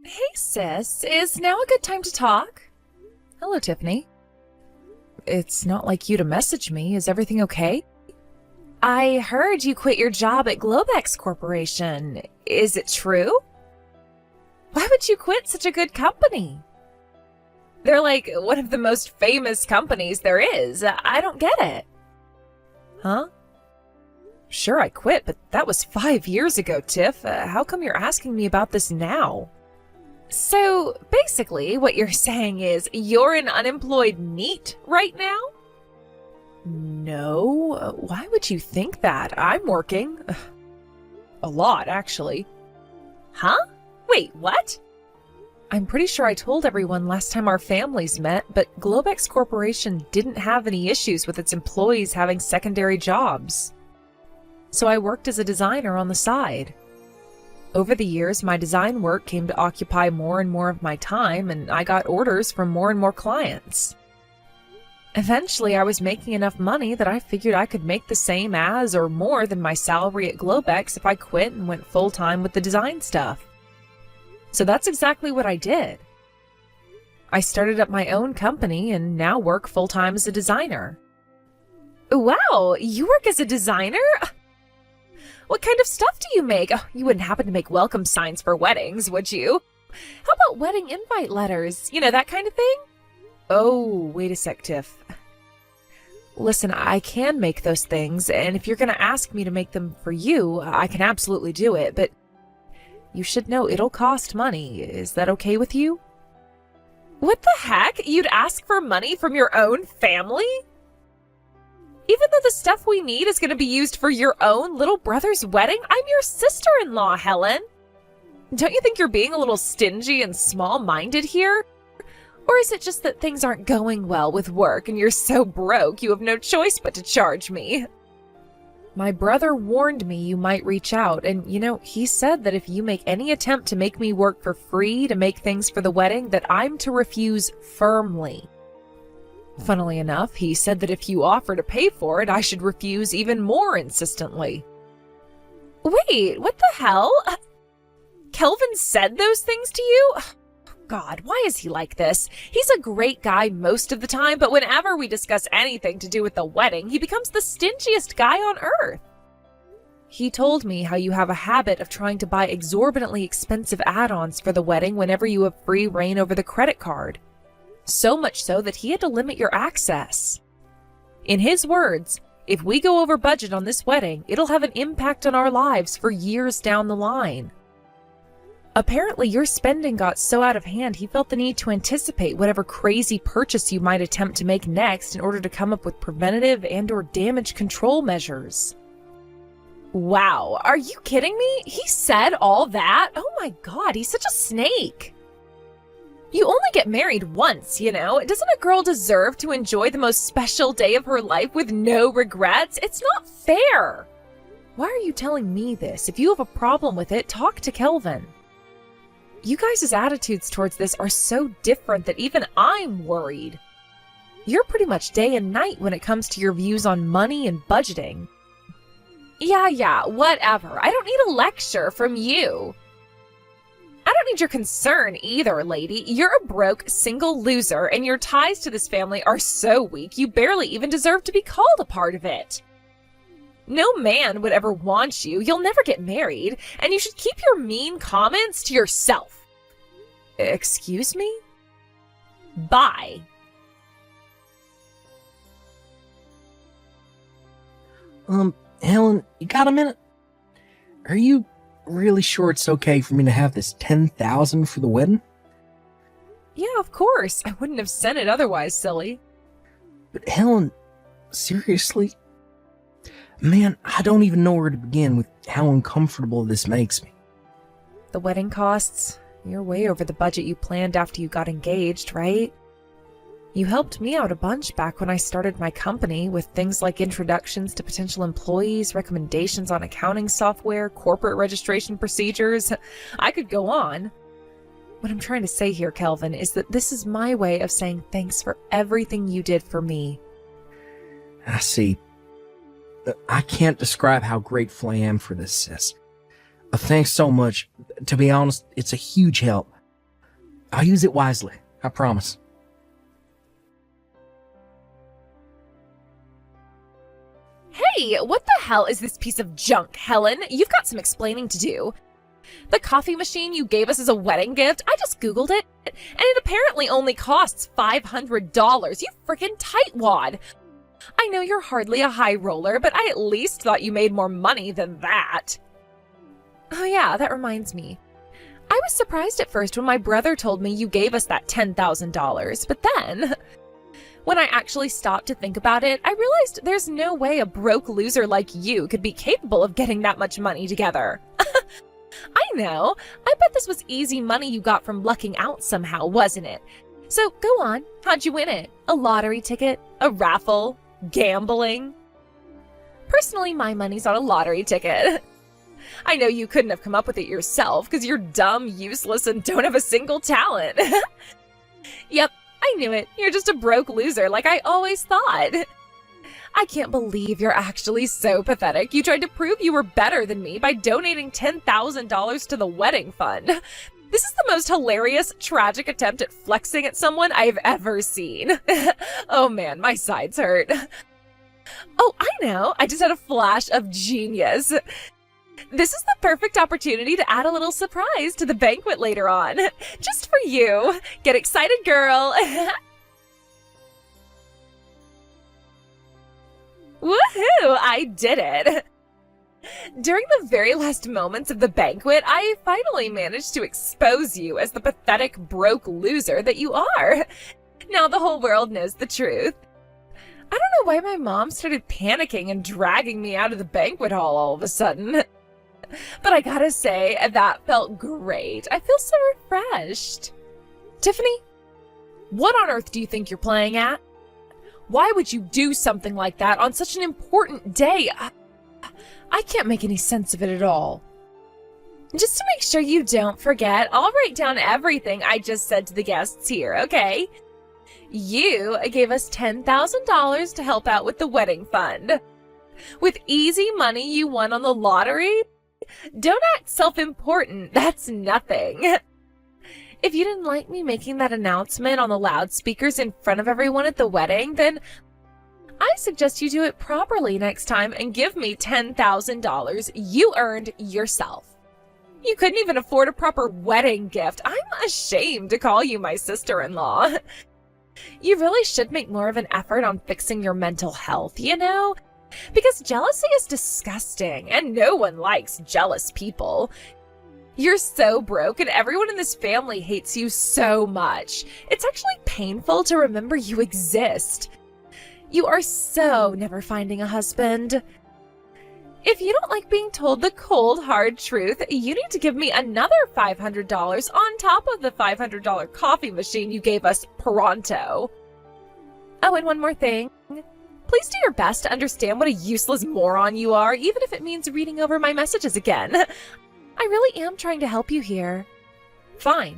Hey sis, is now a good time to talk? Hello, Tiffany. It's not like you to message me. Is everything okay? I heard you quit your job at Globex Corporation. Is it true? Why would you quit such a good company? They're like one of the most famous companies there is. I don't get it. Huh? Sure, I quit, but that was 5 years ago, Tiff. How come you're asking me about this now? So, basically, what you're saying is you're an unemployed NEET right now? No, why would you think that? I'm working. A lot, actually. Huh? Wait, what? I'm pretty sure I told everyone last time our families met, but Globex Corporation didn't have any issues with its employees having secondary jobs. So I worked as a designer on the side. Over the years, my design work came to occupy more and more of my time, and I got orders from more and more clients. Eventually, I was making enough money that I figured I could make the same as or more than my salary at Globex if I quit and went full-time with the design stuff. So that's exactly what I did. I started up my own company and now work full-time as a designer. Wow, you work as a designer? What kind of stuff do you make? Oh, you wouldn't happen to make welcome signs for weddings, would you? How about wedding invite letters? You know, that kind of thing? Oh, wait a sec, Tiff. Listen, I can make those things, and if you're going to ask me to make them for you, I can absolutely do it, but you should know it'll cost money. Is that okay with you? What the heck? You'd ask for money from your own family? Even though the stuff we need is going to be used for your own little brother's wedding, I'm your sister-in-law, Helen. Don't you think you're being a little stingy and small-minded here? Or is it just that things aren't going well with work and you're so broke you have no choice but to charge me? My brother warned me you might reach out, and he said that if you make any attempt to make me work for free to make things for the wedding, that I'm to refuse firmly. Funnily enough, he said that if you offer to pay for it, I should refuse even more insistently. Wait, what the hell? Kelvin said those things to you? God, why is he like this? He's a great guy most of the time, but whenever we discuss anything to do with the wedding, he becomes the stingiest guy on earth. He told me how you have a habit of trying to buy exorbitantly expensive add-ons for the wedding whenever you have free reign over the credit card. So much so that he had to limit your access. In his words, if we go over budget on this wedding, it'll have an impact on our lives for years down the line. Apparently, your spending got so out of hand he felt the need to anticipate whatever crazy purchase you might attempt to make next in order to come up with preventative and/or damage control measures. Wow, are you kidding me? He said all that? Oh my God, he's such a snake. You only get married once, Doesn't a girl deserve to enjoy the most special day of her life with no regrets? It's not fair. Why are you telling me this? If you have a problem with it, talk to Kelvin. You guys' attitudes towards this are so different that even I'm worried. You're pretty much day and night when it comes to your views on money and budgeting. Yeah, whatever. I don't need a lecture from you. I don't need your concern either, lady. You're a broke, single loser, and your ties to this family are so weak you barely even deserve to be called a part of it. No man would ever want you. You'll never get married, and you should keep your mean comments to yourself. Excuse me? Bye. Helen, you got a minute? Are you really sure it's okay for me to have this $10,000 for the wedding? Yeah, of course. I wouldn't have sent it otherwise, silly. But Helen, seriously? Man, I don't even know where to begin with how uncomfortable this makes me. The wedding costs? You're way over the budget you planned after you got engaged, right? You helped me out a bunch back when I started my company with things like introductions to potential employees, recommendations on accounting software, corporate registration procedures. I could go on. What I'm trying to say here, Kelvin, is that this is my way of saying thanks for everything you did for me. I see. I can't describe how grateful I am for this, sis. Thanks so much. To be honest, it's a huge help. I'll use it wisely. I promise. Hey, what the hell is this piece of junk, Helen? You've got some explaining to do. The coffee machine you gave us as a wedding gift, I just Googled it, and it apparently only costs $500. You freaking tightwad. I know you're hardly a high roller, but I at least thought you made more money than that. Oh yeah, that reminds me. I was surprised at first when my brother told me you gave us that $10,000, but then, when I actually stopped to think about it, I realized there's no way a broke loser like you could be capable of getting that much money together. I know. I bet this was easy money you got from lucking out somehow, wasn't it? So go on. How'd you win it? A lottery ticket? A raffle? Gambling? Personally, my money's on a lottery ticket. I know you couldn't have come up with it yourself because you're dumb, useless, and don't have a single talent. Yep, I knew it. You're just a broke loser like I always thought. I can't believe you're actually so pathetic. You tried to prove you were better than me by donating $10,000 to the wedding fund. This is the most hilarious, tragic attempt at flexing at someone I've ever seen. Oh man, my sides hurt. Oh, I know. I just had a flash of genius. This is the perfect opportunity to add a little surprise to the banquet later on. Just for you. Get excited, girl. Woohoo! I did it! During the very last moments of the banquet, I finally managed to expose you as the pathetic, broke loser that you are. Now the whole world knows the truth. I don't know why my mom started panicking and dragging me out of the banquet hall all of a sudden. But I gotta say, that felt great. I feel so refreshed. Tiffany, what on earth do you think you're playing at? Why would you do something like that on such an important day? I can't make any sense of it at all. Just to make sure you don't forget, I'll write down everything I just said to the guests here, okay? You gave us $10,000 to help out with the wedding fund. With easy money you won on the lottery? Don't act self-important, that's nothing. If you didn't like me making that announcement on the loudspeakers in front of everyone at the wedding, then I suggest you do it properly next time and give me $10,000 you earned yourself. You couldn't even afford a proper wedding gift. I'm ashamed to call you my sister-in-law. You really should make more of an effort on fixing your mental health, you know? Because jealousy is disgusting, and no one likes jealous people. You're so broke, and everyone in this family hates you so much. It's actually painful to remember you exist. You are so never finding a husband. If you don't like being told the cold, hard truth, you need to give me another $500 on top of the $500 coffee machine you gave us pronto. Oh, and one more thing. Please do your best to understand what a useless moron you are, even if it means reading over my messages again. I really am trying to help you here. Fine.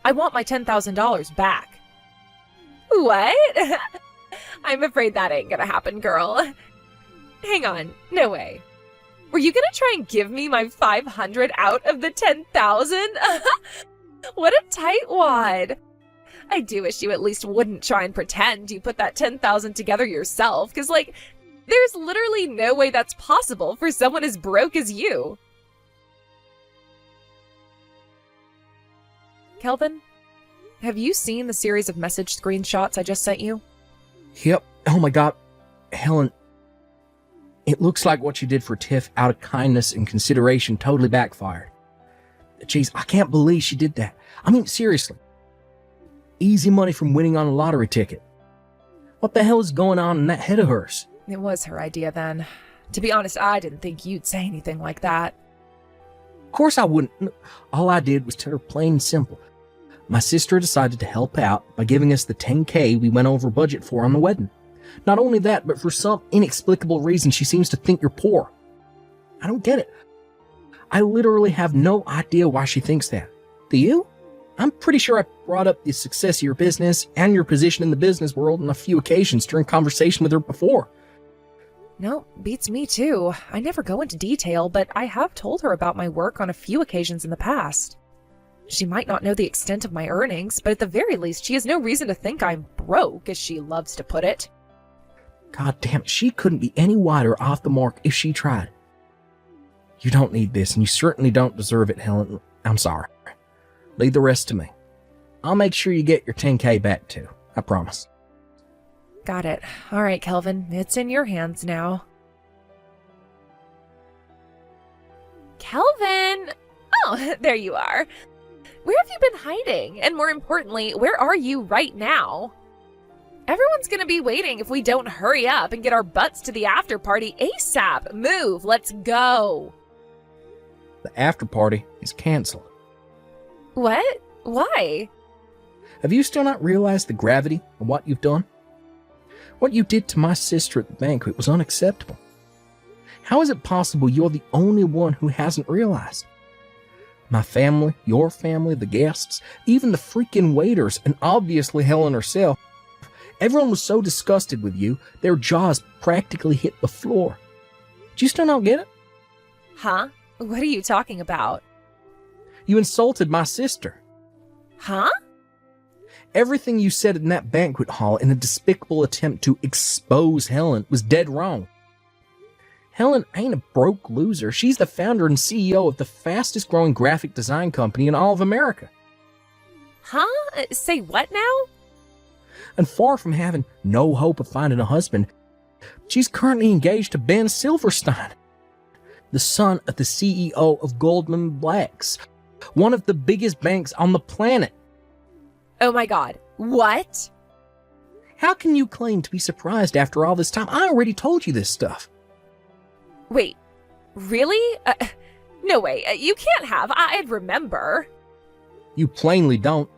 I want my $10,000 back. What? I'm afraid that ain't gonna happen, girl. Hang on, no way. Were you gonna try and give me my $500 out of the $10,000? What a tightwad. I do wish you at least wouldn't try and pretend you put that $10,000 together yourself, because, like, there's literally no way that's possible for someone as broke as you. Kelvin, have you seen the series of message screenshots I just sent you? Yep. Oh my god. Helen, it looks like what you did for Tiff out of kindness and consideration totally backfired. Jeez, I can't believe she did that. I mean, seriously. Easy money from winning on a lottery ticket. What the hell is going on in that head of hers? It was her idea then. To be honest, I didn't think you'd say anything like that. Of course I wouldn't. All I did was tell her plain and simple. My sister decided to help out by giving us the $10K we went over budget for on the wedding. Not only that, but for some inexplicable reason, she seems to think you're poor. I don't get it. I literally have no idea why she thinks that. Do you? I'm pretty sure I brought up the success of your business and your position in the business world on a few occasions during conversation with her before. No, beats me too. I never go into detail, but I have told her about my work on a few occasions in the past. She might not know the extent of my earnings, but at the very least, she has no reason to think I'm broke, as she loves to put it. God damn it, she couldn't be any wider off the mark if she tried. You don't need this, and you certainly don't deserve it, Helen. I'm sorry. Leave the rest to me. I'll make sure you get your 10K back too. I promise. Got it. All right, Kelvin. It's in your hands now. Kelvin! Oh, there you are. Where have you been hiding? And more importantly, where are you right now? Everyone's gonna be waiting if we don't hurry up and get our butts to the after party ASAP. Move, let's go. The after party is canceled. What? Why? Have you still not realized the gravity of what you've done? What you did to my sister at the banquet was unacceptable. How is it possible you're the only one who hasn't realized? My family, your family, the guests, even the freaking waiters, and obviously Helen herself, everyone was so disgusted with you, their jaws practically hit the floor. Do you still not get it? Huh? What are you talking about? You insulted my sister. Huh? Everything you said in that banquet hall in a despicable attempt to expose Helen was dead wrong. Helen ain't a broke loser. She's the founder and CEO of the fastest growing graphic design company in all of America. Huh? Say what now? And far from having no hope of finding a husband, she's currently engaged to Ben Silverstein, the son of the CEO of Goldman Sachs, one of the biggest banks on the planet. Oh my God. What? How can you claim to be surprised after all this time? I already told you this stuff. Wait, really? No way. You can't have. I'd remember. You plainly don't.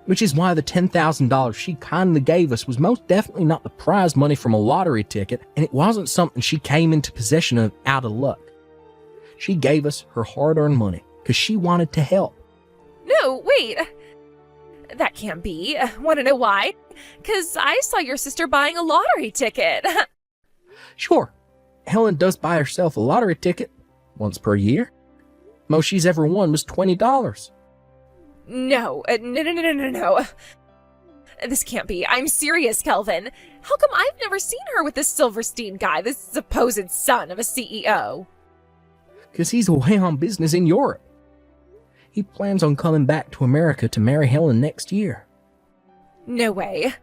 Which is why the $10,000 she kindly gave us was most definitely not the prize money from a lottery ticket, and it wasn't something she came into possession of out of luck. She gave us her hard-earned money because she wanted to help. No, wait. That can't be. Want to know why? Because I saw your sister buying a lottery ticket. Sure, Helen does buy herself a lottery ticket once per year. Most she's ever won was $20. No. This can't be. I'm serious, Kelvin. How come I've never seen her with this Silverstein guy, this supposed son of a CEO? Because he's away on business in Europe. He plans on coming back to America to marry Helen next year. No way.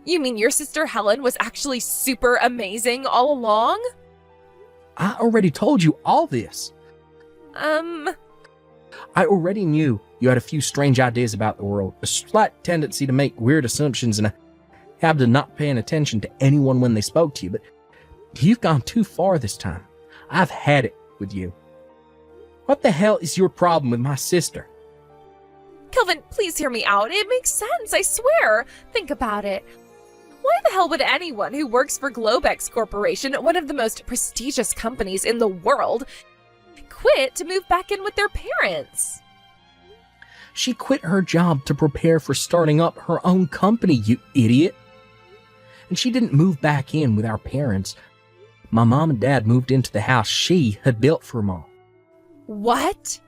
You mean your sister Helen was actually super amazing all along? I already told you all this. I already knew you had a few strange ideas about the world, a slight tendency to make weird assumptions, and a habit of not paying attention to anyone when they spoke to you, but you've gone too far this time. I've had it with you. What the hell is your problem with my sister? Kelvin, please hear me out. It makes sense, I swear. Think about it. Why the hell would anyone who works for Globex Corporation, one of the most prestigious companies in the world, quit to move back in with their parents? She quit her job to prepare for starting up her own company, you idiot. And she didn't move back in with our parents. My mom and dad moved into the house she had built for them all. What?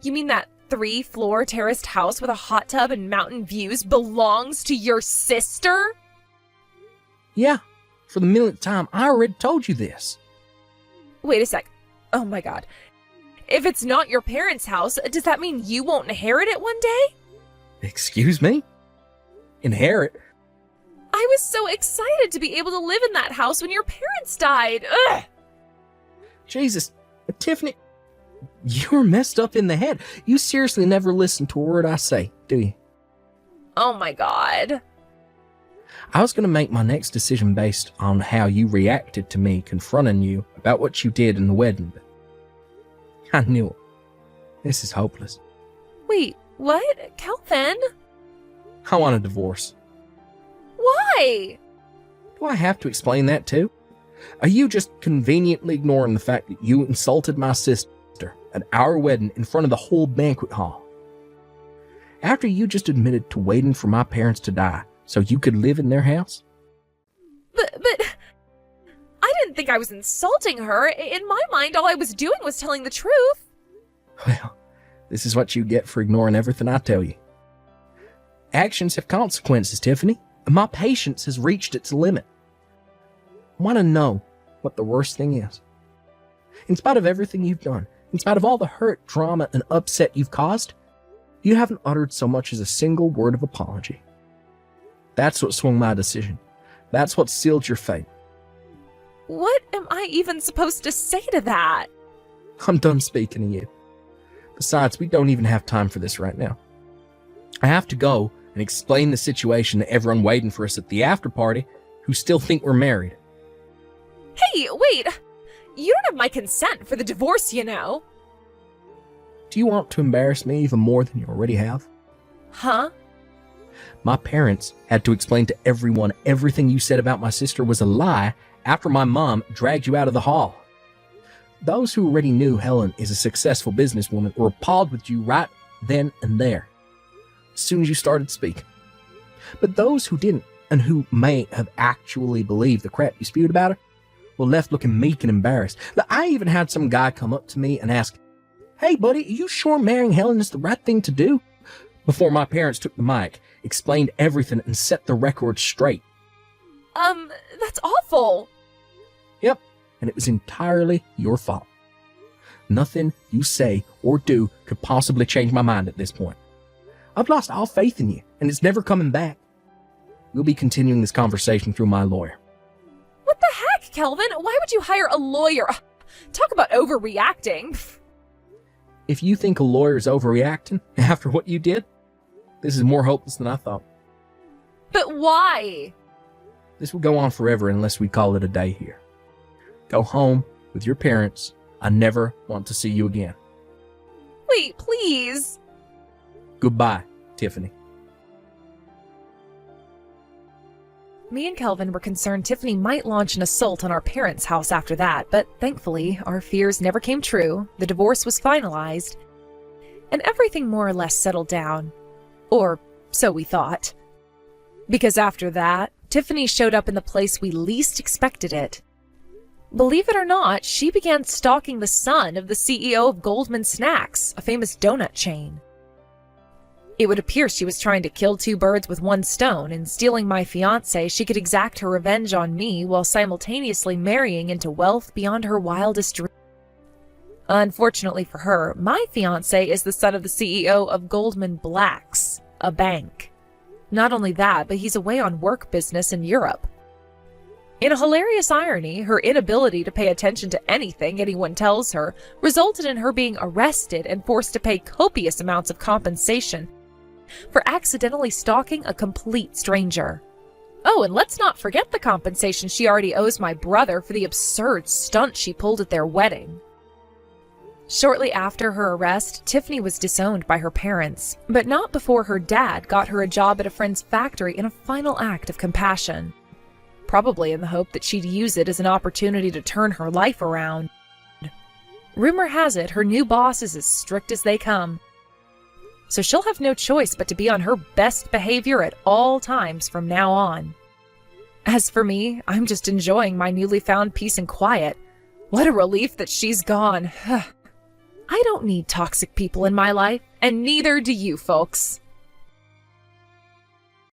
You mean that 3-floor terraced house with a hot tub and mountain views belongs to your sister? Yeah, for the millionth time, I already told you this. Wait a sec. Oh my God. If it's not your parents' house, does that mean you won't inherit it one day? Excuse me? Inherit? I was so excited to be able to live in that house when your parents died. Ugh! Jesus, Tiffany, you're messed up in the head. You seriously never listen to a word I say, do you? Oh my God. I was going to make my next decision based on how you reacted to me confronting you about what you did in the wedding, but I knew it. This is hopeless. Wait, what? Kelvin? I want a divorce. Why? Do I have to explain that too? Are you just conveniently ignoring the fact that you insulted my sister at our wedding in front of the whole banquet hall? After you just admitted to waiting for my parents to die so you could live in their house? But I didn't think I was insulting her. In my mind, all I was doing was telling the truth. Well, this is what you get for ignoring everything I tell you. Actions have consequences, Tiffany, and my patience has reached its limit. I want to know what the worst thing is. In spite of everything you've done, in spite of all the hurt, drama, and upset you've caused, you haven't uttered so much as a single word of apology. That's what swung my decision. That's what sealed your fate. What am I even supposed to say to that? I'm done speaking to you. Besides, we don't even have time for this right now. I have to go and explain the situation to everyone waiting for us at the after party who still think we're married. Hey, wait! You don't have my consent for the divorce, you know. Do you want to embarrass me even more than you already have? Huh? My parents had to explain to everyone everything you said about my sister was a lie after my mom dragged you out of the hall. Those who already knew Helen is a successful businesswoman were appalled with you right then and there, as soon as you started speaking. But those who didn't, and who may have actually believed the crap you spewed about her, were left looking meek and embarrassed. I even had some guy come up to me and ask, "Hey buddy, are you sure marrying Helen is the right thing to do?" Before my parents took the mic, explained everything, and set the record straight. That's awful. Yep, and it was entirely your fault. Nothing you say or do could possibly change my mind at this point. I've lost all faith in you, and it's never coming back. We'll be continuing this conversation through my lawyer. What the heck, Kelvin? Why would you hire a lawyer? Talk about overreacting. If you think a lawyer is overreacting after what you did, this is more hopeless than I thought. But why? This will go on forever unless we call it a day here. Go home with your parents. I never want to see you again. Wait, please. Goodbye, Tiffany. Me and Kelvin were concerned Tiffany might launch an assault on our parents' house after that, but thankfully, our fears never came true. The divorce was finalized, and everything more or less settled down. Or so we thought. Because after that, Tiffany showed up in the place we least expected it. Believe it or not, she began stalking the son of the CEO of Goldman Snacks, a famous donut chain. It would appear she was trying to kill two birds with one stone. In stealing my fiancé, she could exact her revenge on me while simultaneously marrying into wealth beyond her wildest dreams. Unfortunately for her, my fiancé is the son of the CEO of Goldman Blacks, a bank. Not only that, but he's away on work business in Europe. In a hilarious irony, her inability to pay attention to anything anyone tells her resulted in her being arrested and forced to pay copious amounts of compensation for accidentally stalking a complete stranger. Oh, and let's not forget the compensation she already owes my brother for the absurd stunt she pulled at their wedding. Shortly after her arrest, Tiffany was disowned by her parents, but not before her dad got her a job at a friend's factory in a final act of compassion. Probably in the hope that she'd use it as an opportunity to turn her life around. Rumor has it her new boss is as strict as they come, so she'll have no choice but to be on her best behavior at all times from now on. As for me, I'm just enjoying my newly found peace and quiet. What a relief that she's gone. I don't need toxic people in my life, and neither do you folks.